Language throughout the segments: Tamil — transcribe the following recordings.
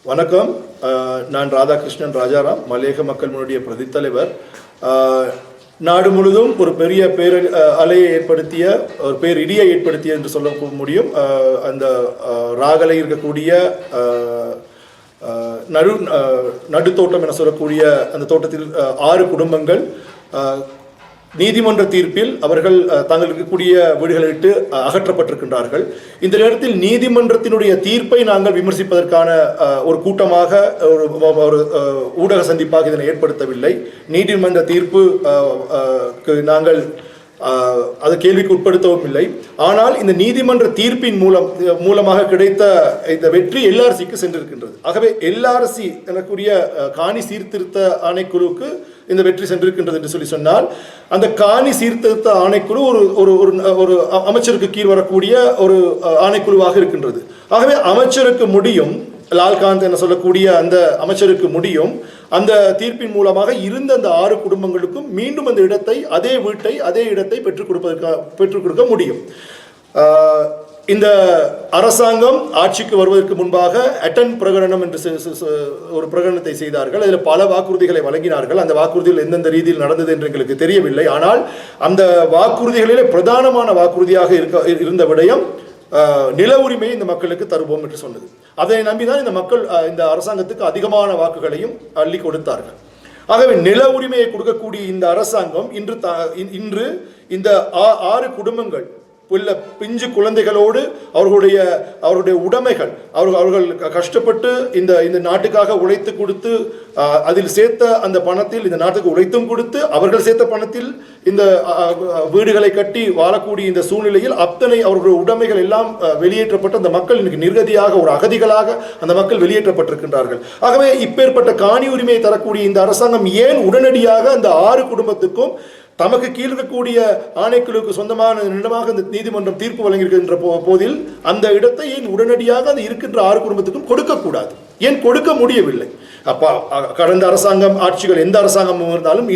வணக்கம். நான் ராதாகிருஷ்ணன் ராஜாராம், மலையக மக்கள் முன்னுடைய பிரதித் தலைவர். நாடு முழுதும் ஒரு பெரிய அலையை ஏற்படுத்திய, ஒரு பேரிடியை ஏற்படுத்திய என்று சொல்ல முடியும். அந்த ராகலை இருக்கக்கூடிய நடுத்தோட்டம் என சொல்லக்கூடிய அந்த தோட்டத்தில் 6 குடும்பங்கள் நீதிமன்ற தீர்ப்பில் அவர்கள் தாங்கள் இருக்கக்கூடிய வீடுகளை விட்டு அகற்றப்பட்டிருக்கின்றார்கள். இந்த நேரத்தில் நீதிமன்றத்தினுடைய தீர்ப்பை நாங்கள் விமர்சிப்பதற்கான ஒரு கூட்டமாக ஒரு ஊடக சந்திப்பாக இதனை ஏற்படுத்தவில்லை. நீதிமன்ற தீர்ப்பு நாங்கள் அதை கேள்விக்கு உட்படுத்தவும் இல்லை. ஆனால் இந்த நீதிமன்ற தீர்ப்பின் மூலமாக கிடைத்த இந்த வெற்றி எல்ஆர்சிக்கு சென்றிருக்கின்றது. ஆகவே எல்ஆர்சி எனக்குரிய காணி சீர்திருத்த ஆணைக்குழுவுக்கு இந்த வெற்றி சென்றிருக்கின்றது என்று சொன்னால், அந்த காணி சீர்திருத்த ஆணைக்குழு ஒரு அமைச்சருக்கு கீழ் வரக்கூடிய ஒரு ஆணைக்குழுவாக இருக்கின்றது. ஆகவே அமைச்சருக்கு முடியும், லால்காந்த் என சொல்லக்கூடிய அந்த அமைச்சருக்கு முடியும் அந்த தீர்ப்பின் மூலமாக இருந்த அந்த 6 குடும்பங்களுக்கும் மீண்டும் அந்த இடத்தை, அதே வீட்டை, அதே இடத்தை பெற்றுக் கொடுக்க முடியும். இந்த அரசாங்கம் ஆட்சிக்கு வருவதற்கு முன்பாக அட்டன் பிரகடனம் என்று ஒரு பிரகடனத்தை செய்தார்கள். அதில் பல வாக்குறுதிகளை வழங்கினார்கள். அந்த வாக்குறுதிகள் எந்தெந்த ரீதியில் நடந்தது என்று எங்களுக்கு தெரியவில்லை. ஆனால் அந்த வாக்குறுதிகளிலே பிரதானமான வாக்குறுதியாக இருந்த விடயம் நில உரிமையை இந்த மக்களுக்கு தருவோம் என்று சொன்னது. அதை நம்பிதான் இந்த மக்கள் இந்த அரசாங்கத்துக்கு அதிகமான வாக்குகளையும் அள்ளி கொடுத்தார்கள். ஆகவே நில உரிமையை கொடுக்கக்கூடிய இந்த அரசாங்கம் இன்று இந்த 6 குடும்பங்கள் உள்ள பிஞ்சு குழந்தைகளோடு அவர்களுடைய உடைமைகள், அவர்கள் கஷ்டப்பட்டு இந்த நாட்டுக்காக உழைத்து கொடுத்து அதில் சேர்த்த அந்த பணத்தில் இந்த நாட்டுக்கு உழைத்தும் கொடுத்து அவர்கள் சேர்த்த பணத்தில் இந்த வீடுகளை கட்டி வாழக்கூடிய இந்த சூழ்நிலையில் அத்தனை அவர்களுடைய உடைமைகள் எல்லாம் வெளியேற்றப்பட்டு அந்த மக்கள் இன்னைக்கு நிர்கதியாக, ஒரு அகதிகளாக அந்த மக்கள் வெளியேற்றப்பட்டிருக்கின்றார்கள். ஆகவே இப்பேற்பட்ட காணி உரிமையை தரக்கூடிய இந்த அரசாங்கம் ஏன் உடனடியாக அந்த 6 குடும்பத்துக்கும் தமக்கு கீழ் இருக்கக்கூடிய ஆணைக்குழுவுக்கு சொந்தமான இடமாக இந்த நீதிமன்றம் தீர்ப்பு வழங்கியிருக்கின்ற போதில் அந்த இடத்தை ஏன் உடனடியாக அந்த இருக்கின்ற 6 குடும்பத்துக்கும் கொடுக்கக்கூடாது? ஏன் கொடுக்க முடியவில்லை? கடந்த அரசாங்கம், ஆட்சிகள் எந்த அரசாங்கமும் இருந்தாலும்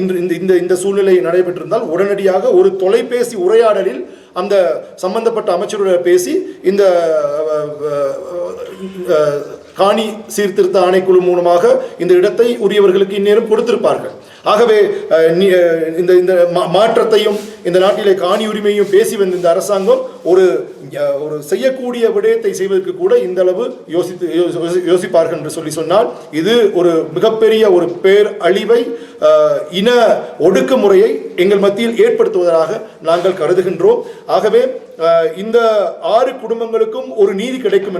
இந்த சூழ்நிலை நடைபெற்றிருந்தால் உடனடியாக ஒரு தொலைபேசி உரையாடலில் அந்த சம்பந்தப்பட்ட அமைச்சருடன் பேசி இந்த காணி சீர்திருத்த ஆணைக்குழு மூலமாக இந்த இடத்தை உரியவர்களுக்கு இந்நேரம் கொடுத்திருப்பார்கள். ஆகவே இந்த மாற்றத்தையும் இந்த நாட்டிலே காணி உரிமையும் பேசி வந்த இந்த அரசாங்கம் ஒரு செய்யக்கூடிய விடயத்தை செய்வதற்கு கூட இந்த அளவு யோசிப்பார்கள் என்று சொன்னால் இது ஒரு மிகப்பெரிய ஒரு பேரழிவை, இன ஒடுக்குமுறையை எங்கள் மத்தியில் ஏற்படுத்துவதாக நாங்கள் கருதுகின்றோம். ஆகவே இந்த 6 குடும்பங்களுக்கும் ஒரு நீதி கிடைக்கும்